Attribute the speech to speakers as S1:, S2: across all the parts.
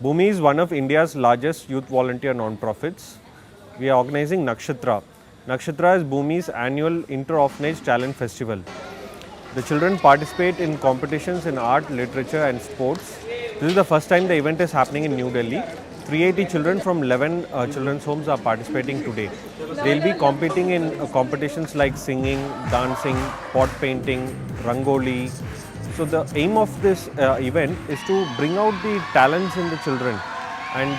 S1: Bhumi is one of India's largest youth volunteer non-profits. We are organizing Nakshatra. Nakshatra is Bhumi's annual inter-orphanage talent festival. The children participate in competitions in art, literature and sports. This is the first time the event is happening in New Delhi. 380 children from 11 children's homes are participating today. They will be competing in competitions like singing, dancing, pot painting, rangoli. So the aim of this event is to bring out the talents in the children and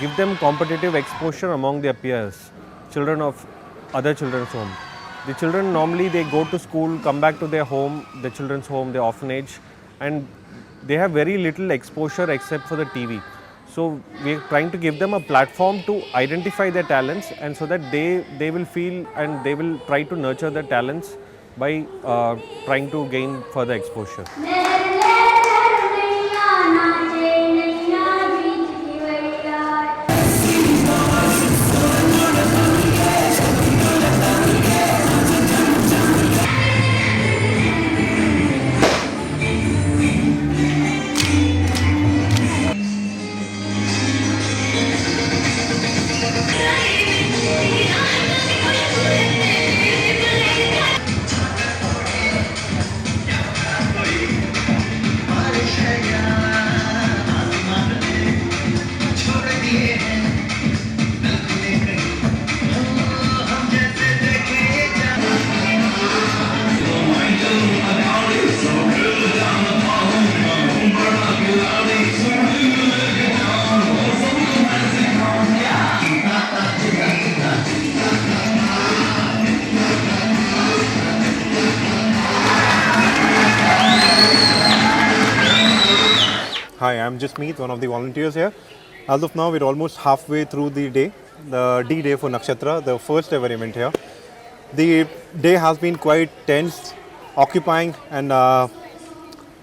S1: give them competitive exposure among their peers, children of other children's home. The children normally they go to school, come back to their home, the children's home, the orphanage, and they have very little exposure except for the TV. So we are trying to give them a platform to identify their talents, and so that they will feel and they will try to nurture their talents by trying to gain further exposure.
S2: Hi, I'm Jasmeet, one of the volunteers here. As of now, we're almost halfway through the day, the D-Day for Nakshatra, the first ever event here. The day has been quite tense, occupying, and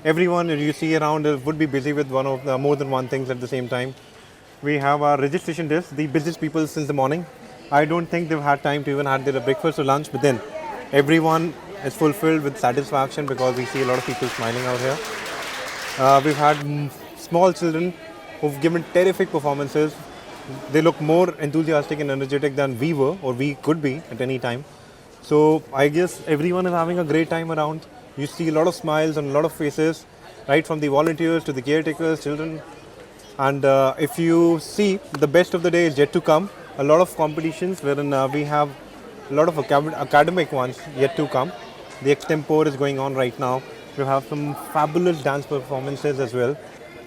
S2: everyone you see around would be busy with one of the more than one things at the same time. We have our registration desk, the busiest people since the morning. I don't think they've had time to even have their breakfast or lunch, but then everyone is fulfilled with satisfaction because we see a lot of people smiling out here. We've had small children who've given terrific performances. They look more enthusiastic and energetic than we were or we could be at any time. So I guess everyone is having a great time around. You see a lot of smiles on a lot of faces, right from the volunteers to the caretakers, children. And if you see, the best of the day is yet to come. A lot of competitions wherein we have a lot of academic ones yet to come. The extempore is going on right now. We have some fabulous dance performances as well.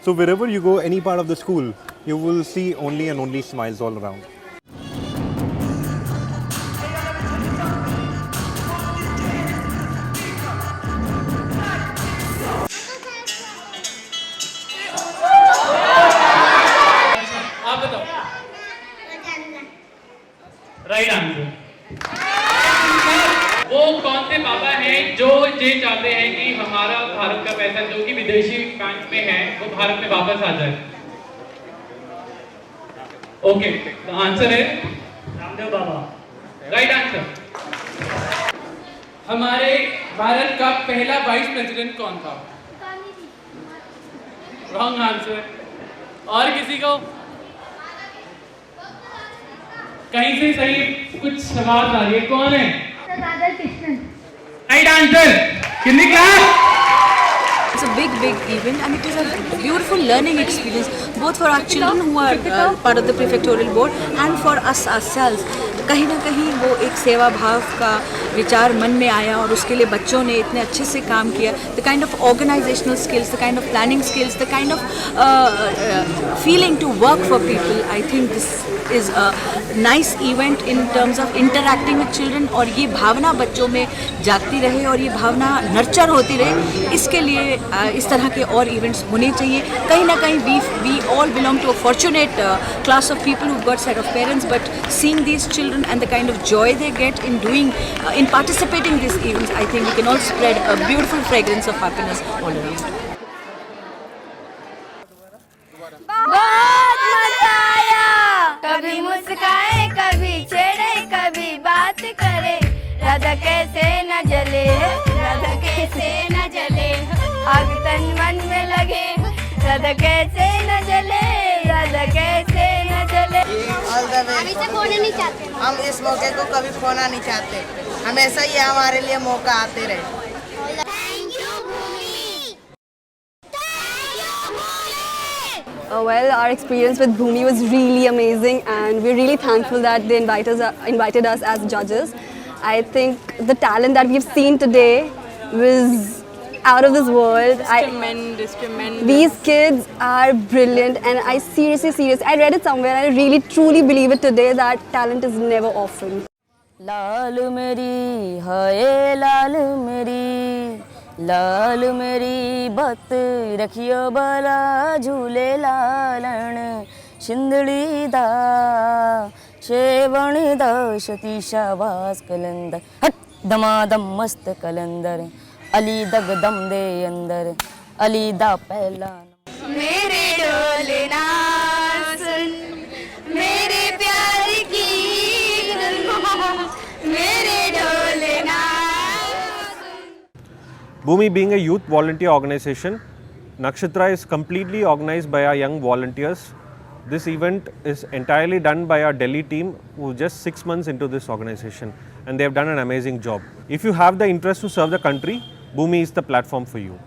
S2: So wherever you go, any part of the school, you will see only and only smiles all around.
S3: Right answer. वो कौन से पापा हैं जो ये चाहते हैं कि हमारा भारत का पैसा जो कि विदेशी बैंक में है वो भारत में वापस आ जाए? ओके, तो आंसर है रामदेव बाबा। Right answer. हमारे भारत का पहला वाइस प्रेसिडेंट कौन था? Wrong answer. और किसी को कहीं से सही कुछ सवाल आ रही है, कौन है?
S4: राधा कृष्णन।
S3: Right answer. कितनी class?
S5: It's a big event and it is a beautiful learning experience both for our children who are part of the prefectorial board and for us ourselves. कहीं ना कहीं वो एक सेवा भाव का विचार मन में आया और उसके लिए बच्चों ने इतने अच्छे से काम किया. The kind of organizational skills, the kind of planning skills, the kind of feeling to work for people. I think this is a nice event in terms of interacting with children और ये भावना बच्चों में जागती रहे और ये भावना nurture होती रहे. इसके लिए इस तरह के और इवेंट्स होने चाहिए. कहीं ना कहीं we all belong to a fortunate class of people who've got set of parents, but seeing these children and the kind of joy they get in doing in participating in these events, I think we can all spread a beautiful fragrance of happiness all around.
S4: बहुत मजा आया. कभी मुस्काए, कभी छेड़े, कभी बात करे. राधा कैसे न जले, राधा कैसे न जले. आग तन मन में लगे, राधा कैसे न जले.
S6: रवे
S4: हम इसे खोना नहीं चाहते।
S6: हम इस मौके को कभी खोना नहीं चाहते, हमेशा ये हमारे लिए मौका आते रहे।
S4: Thank you Bhumi, thank you Bhumi.
S7: Well, our experience with Bhumi was really amazing, and we're really thankful that they invited us as judges. I think the talent that we've seen today was out of this world.
S5: Tremendous.
S7: These kids are brilliant, and I I read it somewhere, and I really truly believe it today that talent is never orphaned.
S8: लाल मेरी हाय लाल मेरी बात रखियो भला झूले लालण शिंदड़ी दा शेवण दा सती शाबाश कलंदर हट दमादम मस्त कलंदर अली दग दम दे अंदर अली दा पहला
S4: मेरे डोलना सुन, मेरे प्यार की धुन, मेरे डोलना।
S1: Bhumi being a youth volunteer organization, Nakshatra is completely organized by our young volunteers. This event is entirely done by our Delhi team who are just 6 months into this organization, and they have done an amazing job. If you have the interest to serve the country, Bhumi is the platform for you.